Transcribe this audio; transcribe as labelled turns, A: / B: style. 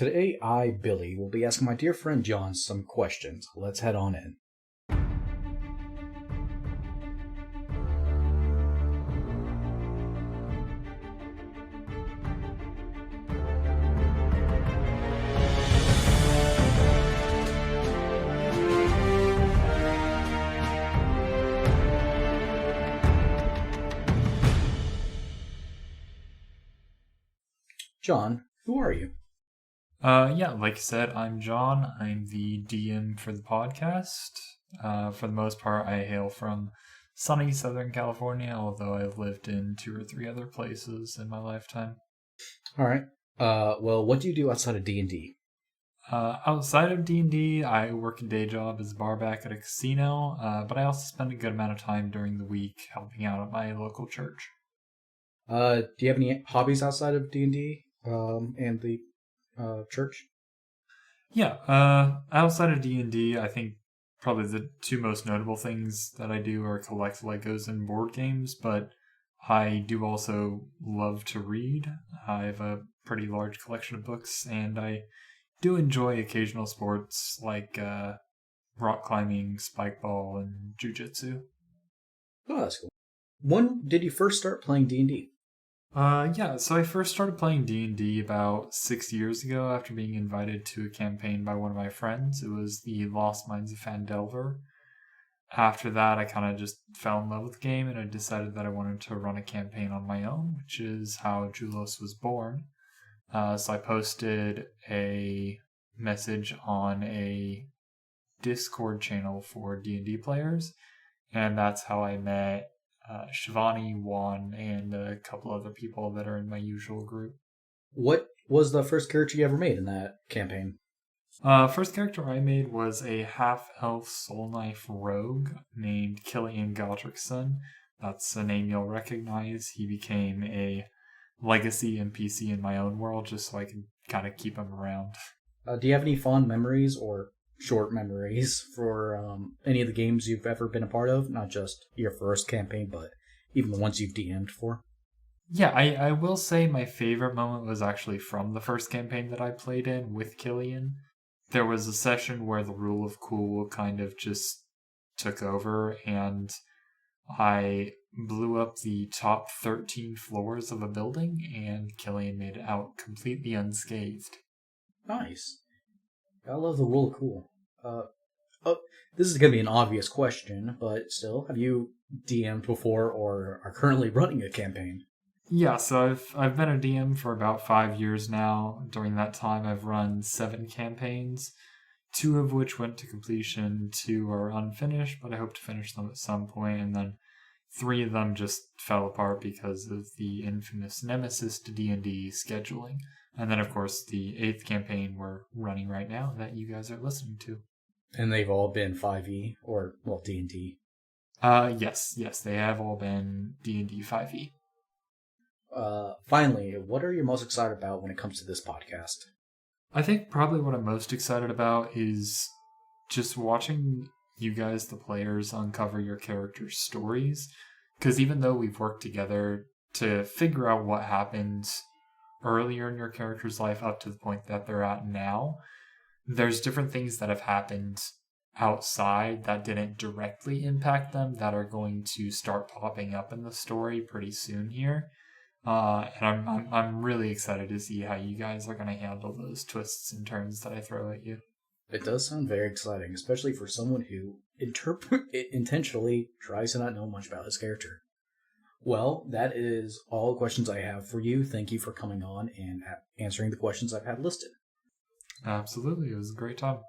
A: Today, I, Billy, will be asking my dear friend John some questions. Let's head on in. John, who are you?
B: Yeah, like you said, I'm John. I'm the DM for the podcast. For the most part, I hail from sunny Southern California, although I've lived in 2 or 3 other places in my lifetime.
A: All right. Well, what do you do outside of D&D?
B: Outside of D&D, I work a day job as a barback at a casino, but I also spend a good amount of time during the week helping out at my local church.
A: Do you have any hobbies outside of D&D and the church?
B: Yeah, outside of D&D, I think probably the two most notable things that I do are collect Legos and board games, but I do also love to read. I have a pretty large collection of books, and I do enjoy occasional sports like rock climbing, spike ball, and jujitsu.
A: Oh, that's cool. When did you first start playing D&D?
B: Yeah, so I first started playing D&D about 6 years ago after being invited to a campaign by one of my friends. It was the Lost Mines of Phandelver. After that, I kind of just fell in love with the game and I decided that I wanted to run a campaign on my own, which is how Julos was born. So I posted a message on a Discord channel for D&D players, and that's how I met Shivani, Juan, and a couple other people that are in my usual group.
A: What was the first character you ever made in that campaign?
B: First character I made was a half-elf soul knife rogue named Killian Godrickson. That's a name you'll recognize. He became a legacy NPC in my own world just so I can kind of keep him around.
A: Do you have any fond memories or short memories for any of the games you've ever been a part of? Not just your first campaign, but even the ones you've DM'd for?
B: Yeah, I will say my favorite moment was actually from the first campaign that I played in with Killian. There was a session where the rule of cool kind of just took over, and I blew up the top 13 floors of a building, and Killian made it out completely unscathed.
A: Nice. I love the rule of cool. Oh, this is going to be an obvious question, but still, have you DM'd before or are currently running a campaign?
B: Yeah, so I've been a DM for about 5 years now. During that time, I've run 7 campaigns, 2 of which went to completion, 2 are unfinished, but I hope to finish them at some point, and then 3 of them just fell apart because of the infamous nemesis to D&D scheduling. And then, of course, the 8th campaign we're running right now that you guys are listening to.
A: And they've all been 5e or, well, D&D.
B: Yes, they have all been D&D 5e.
A: Finally, what are you most excited about when it comes to this podcast?
B: I think probably what I'm most excited about is just watching you guys, the players, uncover your characters' stories. Because even though we've worked together to figure out what happened earlier in your character's life up to the point that they're at now, there's different things that have happened outside that didn't directly impact them that are going to start popping up in the story pretty soon here. And I'm really excited to see how you guys are going to handle those twists and turns that I throw at you.
A: It does sound very exciting, especially for someone who intentionally tries to not know much about his character. Well, that is all the questions I have for you. Thank you for coming on and answering the questions I've had listed.
B: Absolutely, it was a great time.